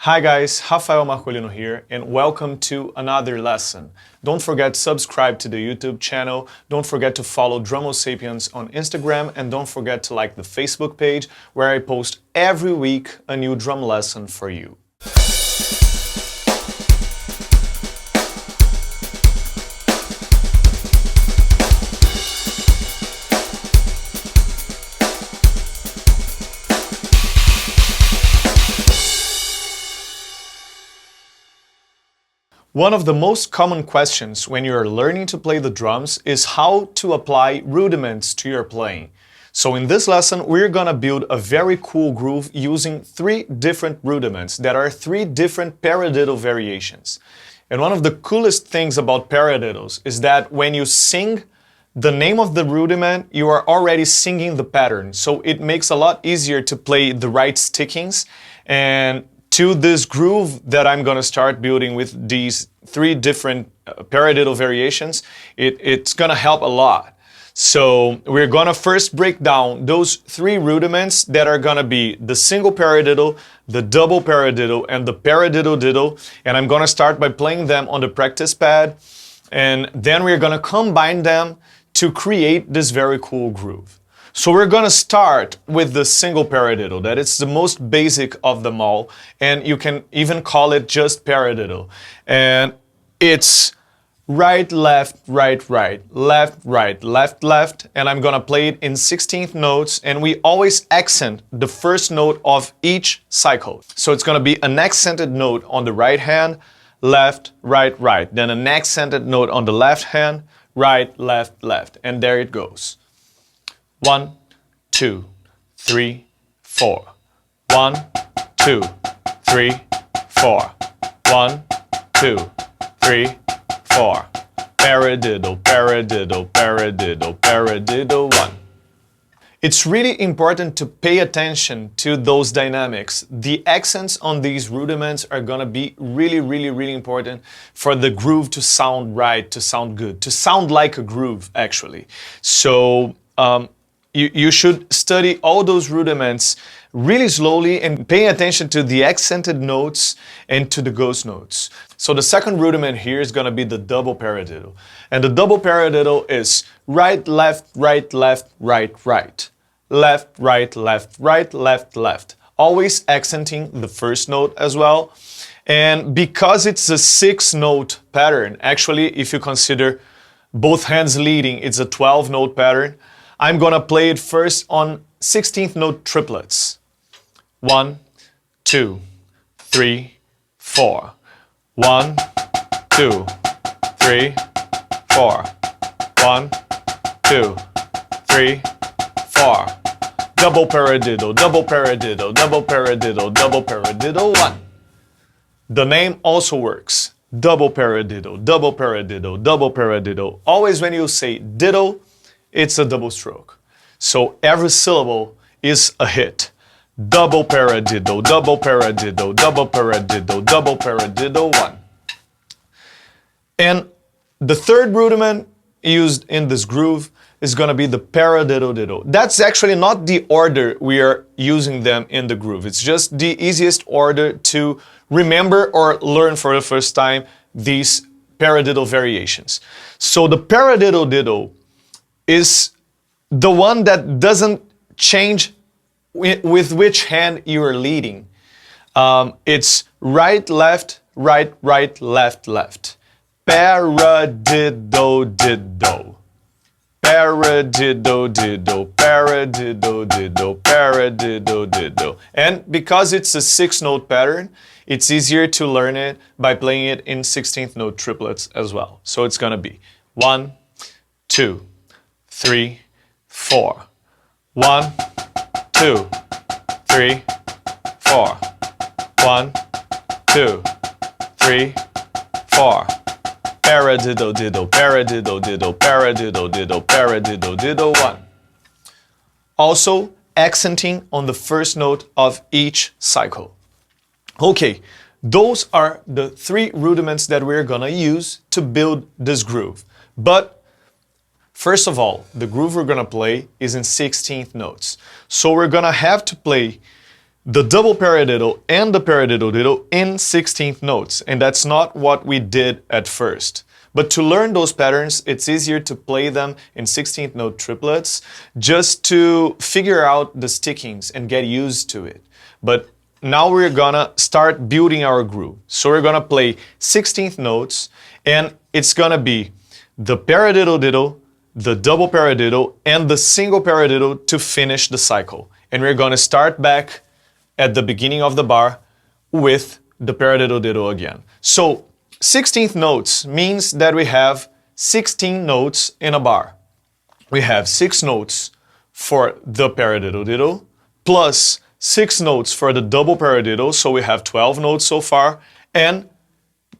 Hi guys, Rafael Marcolino here and welcome to another lesson. Don't forget to subscribe to the YouTube channel, don't forget to follow Sapiens on Instagram, and don't forget to like the Facebook page where I post every week a new drum lesson for you. One of the most common questions when you are learning to play the drums is how to apply rudiments to your playing. So in this lesson, we're gonna build a very cool groove using 3 different rudiments that are 3 different paradiddle variations. And one of the coolest things about paradiddles is that when you sing the name of the rudiment, you are already singing the pattern. So it makes a lot easier to play the right stickings. And to this groove that I'm going to start building with these 3 different paradiddle variations, it's going to help a lot. So we're going to first break down those 3 rudiments that are going to be the single paradiddle, the double paradiddle, and the Paradiddlediddle. And I'm going to start by playing them on the practice pad. And then we're going to combine them to create this very cool groove. So we're gonna start with the single paradiddle. That is the most basic of them all, and you can even call it just paradiddle. And it's right, left, right, right, left, right, left, left, and I'm gonna play it in 16th notes, and we always accent the first note of each cycle. So it's gonna be an accented note on the right hand, left, right, right, then an accented note on the left hand, right, left, left, and there it goes. 1, 2, 3, 4. 1, 2, 3, 4. 1, 2, 3, 4. Paradiddle, paradiddle, paradiddle, paradiddle 1. It's really important to pay attention to those dynamics. The accents on these rudiments are gonna be really important for the groove to sound right, to sound good, to sound like a groove actually. So you should study all those rudiments really slowly and pay attention to the accented notes and to the ghost notes. So the second rudiment here is going to be the double paradiddle. And the double paradiddle is right, left, right, left, right, right. Left, right, left, right, left, left. Always accenting the first note as well. And because it's a 6-note pattern, actually if you consider both hands leading, it's a 12-note pattern. I'm gonna play it first on 16th note triplets. 1, 2, 3, 4. 1, 2, 3, 4. 1, 2, 3, 4. Double paradiddle, double paradiddle, double paradiddle, double paradiddle 1. The name also works. Double paradiddle, double paradiddle, double paradiddle. Always when you say diddle, it's a double stroke. So every syllable is a hit. Double paradiddle, double paradiddle, double paradiddle, double paradiddle 1. And the third rudiment used in this groove is going to be the Paradiddlediddle. That's actually not the order we are using them in the groove. It's just the easiest order to remember or learn for the first time these paradiddle variations. So the Paradiddlediddle is the one that doesn't change with which hand you are leading. It's right, left, right, right, left, left. Paradiddlediddle. Paradiddlediddle, paradiddlediddle, paradiddlediddle. And because it's a 6-note pattern, it's easier to learn it by playing it in 16th note triplets as well. So it's gonna be 1, 2, 3, 4. 1, 2, 3, 4. 1, 2, 3, 4. Paradiddlediddle, paradiddlediddle, paradiddlediddle, paradiddlediddle 1. Also accenting on the first note of each cycle. Okay, those are the 3 rudiments that we're gonna use to build this groove. But first of all, the groove we're gonna play is in 16th notes. So we're gonna have to play the double paradiddle and the paradiddlediddle in 16th notes, and that's not what we did at first. But to learn those patterns, it's easier to play them in 16th note triplets just to figure out the stickings and get used to it. But now we're gonna start building our groove. So we're gonna play 16th notes, and it's gonna be the paradiddlediddle, the double paradiddle, and the single paradiddle to finish the cycle. And we're gonna start back at the beginning of the bar with the paradiddlediddle again. So 16th notes means that we have 16 notes in a bar. We have 6 notes for the paradiddlediddle plus 6 notes for the double paradiddle, so we have 12 notes so far, and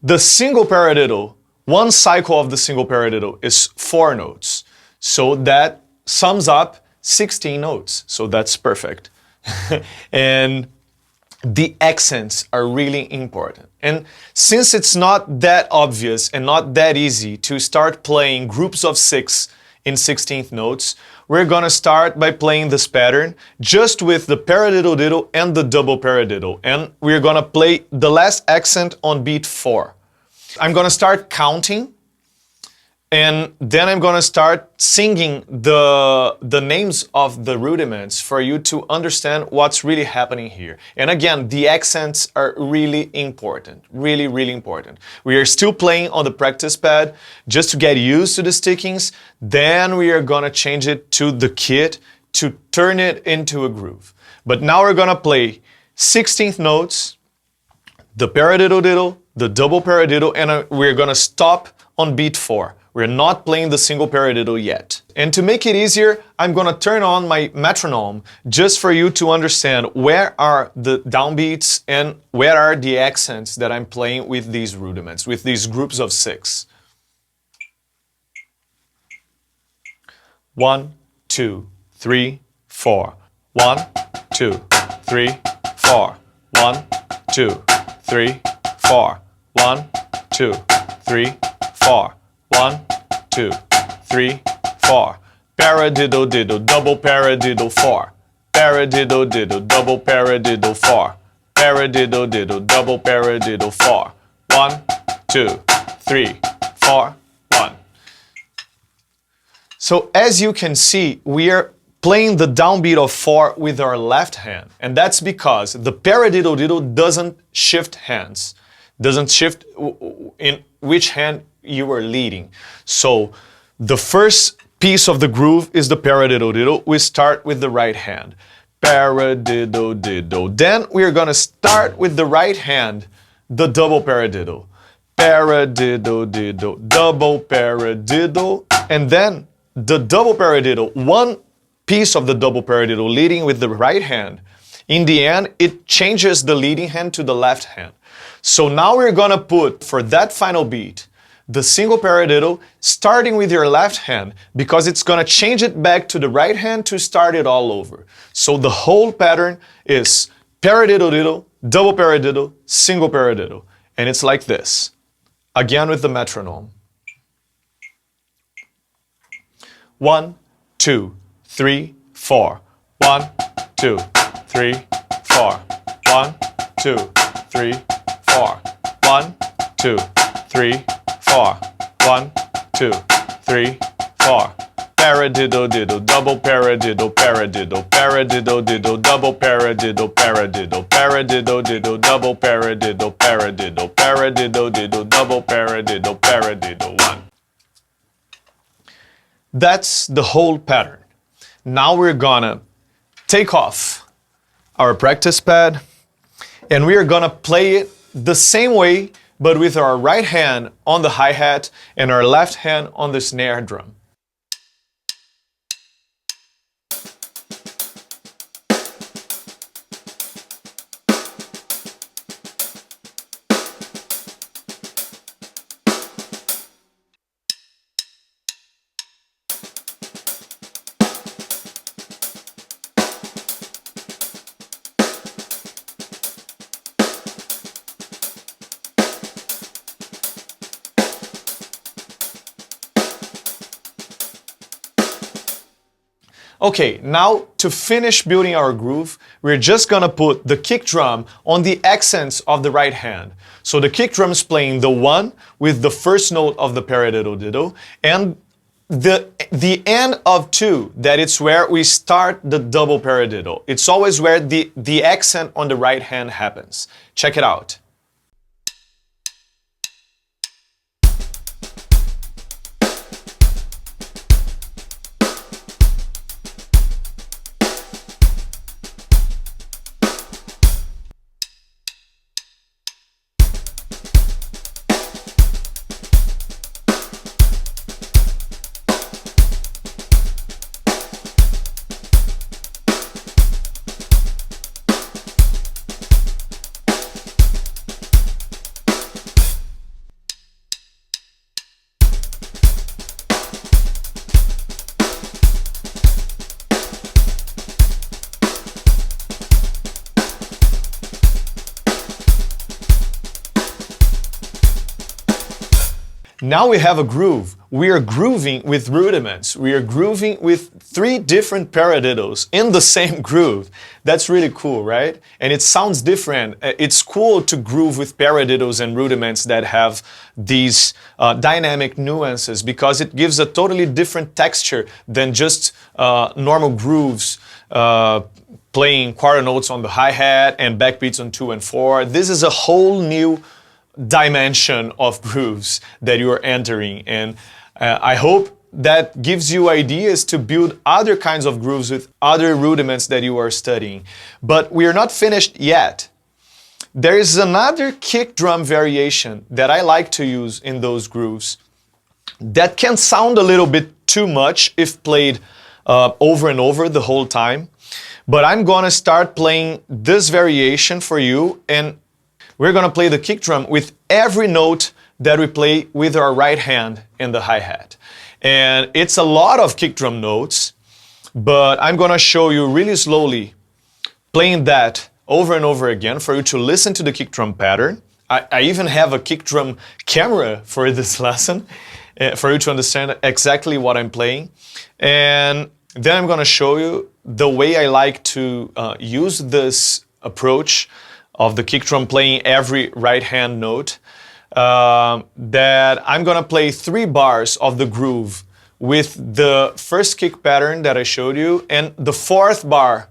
the single paradiddle, one cycle of the single paradiddle is 4 notes. So that sums up 16 notes, so that's perfect. And the accents are really important. And since it's not that obvious and not that easy to start playing groups of 6 in 16th notes, we're gonna start by playing this pattern just with the paradiddlediddle and the double paradiddle. And we're gonna play the last accent on beat 4. I'm gonna start counting, and then I'm gonna start singing the names of the rudiments for you to understand what's really happening here. And again, the accents are really important, really, really important. We are still playing on the practice pad just to get used to the stickings. Then we are gonna change it to the kit to turn it into a groove. But now we're gonna play 16th notes, the paradiddlediddle, the double paradiddle, and we're gonna stop on beat 4. We're not playing the single paradiddle yet. And to make it easier, I'm gonna turn on my metronome just for you to understand where are the downbeats and where are the accents that I'm playing with these rudiments, with these groups of 6. 1, 2, 3, 4. 1, 2, 3, 4. 1, 2, 3, 4. 1, 2, 3, 4. 1, 2, 3, 4. Paradiddlediddle, double paradiddle 4. Paradiddlediddle, double paradiddle 4. Paradiddlediddle, double paradiddle 4. 1, 2, 3, 4, 1. So as you can see, we are playing the downbeat of 4 with our left hand. And that's because the paradiddlediddle doesn't shift hands. Doesn't shift in which hand you are leading. So the first piece of the groove is the paradiddlediddle. We start with the right hand. Paradiddlediddle. Then we are going to start with the right hand, the double paradiddle. Paradiddlediddle, double paradiddle, and then the double paradiddle. One piece of the double paradiddle leading with the right hand. In the end, it changes the leading hand to the left hand. So now we're going to put, for that final beat, the single paradiddle starting with your left hand, because it's going to change it back to the right hand to start it all over. So the whole pattern is paradiddlediddle, double paradiddle, single paradiddle. And it's like this. Again with the metronome. 1, 2, 3, 4. 1, 2, 3, 4. 1, 2, 3, 4. 1, 2, 3, 4. 1, 2, 3, 4. Paradiddlediddle, double paradiddle, paradiddle, paradiddlediddle, double paradiddle, paradiddle, paradiddlediddle, double paradiddle, paradiddle, paradiddlediddle, double paradiddle, paradiddle. 1. That's the whole pattern. Now we're gonna take off our practice pad and we are gonna play it the same way, but with our right hand on the hi-hat and our left hand on the snare drum. Okay, now to finish building our groove, we're just gonna put the kick drum on the accents of the right hand. So the kick drum is playing the 1 with the first note of the paradiddle diddle, and the end of 2, that it's where we start the double paradiddle. It's always where the accent on the right hand happens. Check it out. Now we have a groove. We are grooving with rudiments. We are grooving with 3 different paradiddles in the same groove. That's really cool, right? And it sounds different. It's cool to groove with paradiddles and rudiments that have these dynamic nuances, because it gives a totally different texture than just normal grooves playing quarter notes on the hi-hat and backbeats on 2 and 4. This is a whole new dimension of grooves that you are entering, and I hope that gives you ideas to build other kinds of grooves with other rudiments that you are studying. But we are not finished yet. There is another kick drum variation that I like to use in those grooves that can sound a little bit too much if played over and over the whole time, but I'm gonna start playing this variation for you, and we're gonna play the kick drum with every note that we play with our right hand in the hi-hat. And it's a lot of kick drum notes, but I'm gonna show you really slowly playing that over and over again for you to listen to the kick drum pattern. I even have a kick drum camera for this lesson, for you to understand exactly what I'm playing. And then I'm gonna show you the way I like to use this approach of the kick drum playing every right hand note, that I'm gonna play 3 bars of the groove with the first kick pattern that I showed you, and the 4th bar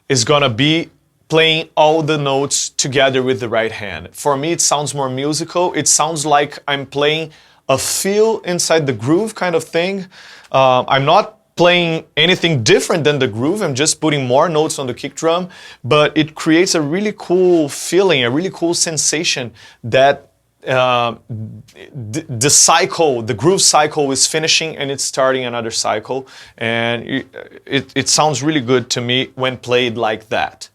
is gonna be playing all the notes together with the right hand. For me, it sounds more musical. It sounds like I'm playing a feel inside the groove kind of thing. I'm not playing anything different than the groove. I'm just putting more notes on the kick drum, but it creates a really cool feeling, a really cool sensation that the cycle, the groove cycle is finishing and it's starting another cycle. And it sounds really good to me when played like that.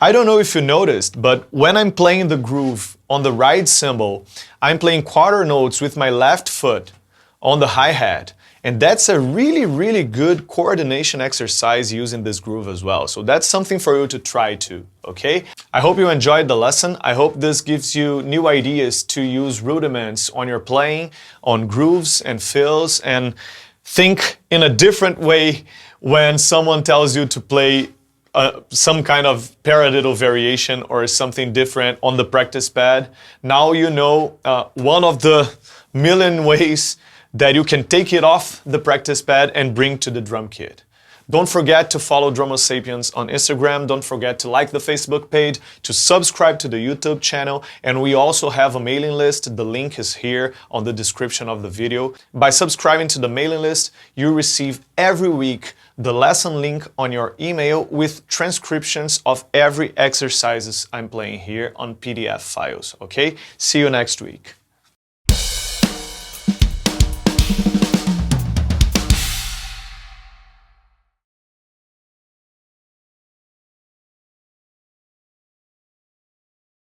I don't know if you noticed, but when I'm playing the groove on the right cymbal, I'm playing quarter notes with my left foot on the hi-hat. And that's a really, really good coordination exercise using this groove as well. So that's something for you to try too, okay? I hope you enjoyed the lesson. I hope this gives you new ideas to use rudiments on your playing, on grooves and fills, and think in a different way when someone tells you to play some kind of paradiddle variation or something different on the practice pad. Now you know one of the million ways that you can take it off the practice pad and bring to the drum kit. Don't forget to follow Drummer Sapiens on Instagram. Don't forget to like the Facebook page, to subscribe to the YouTube channel, and we also have a mailing list. The link is here on the description of the video. By subscribing to the mailing list, you receive every week the lesson link on your email with transcriptions of every exercises I'm playing here on PDF files, okay? See you next week.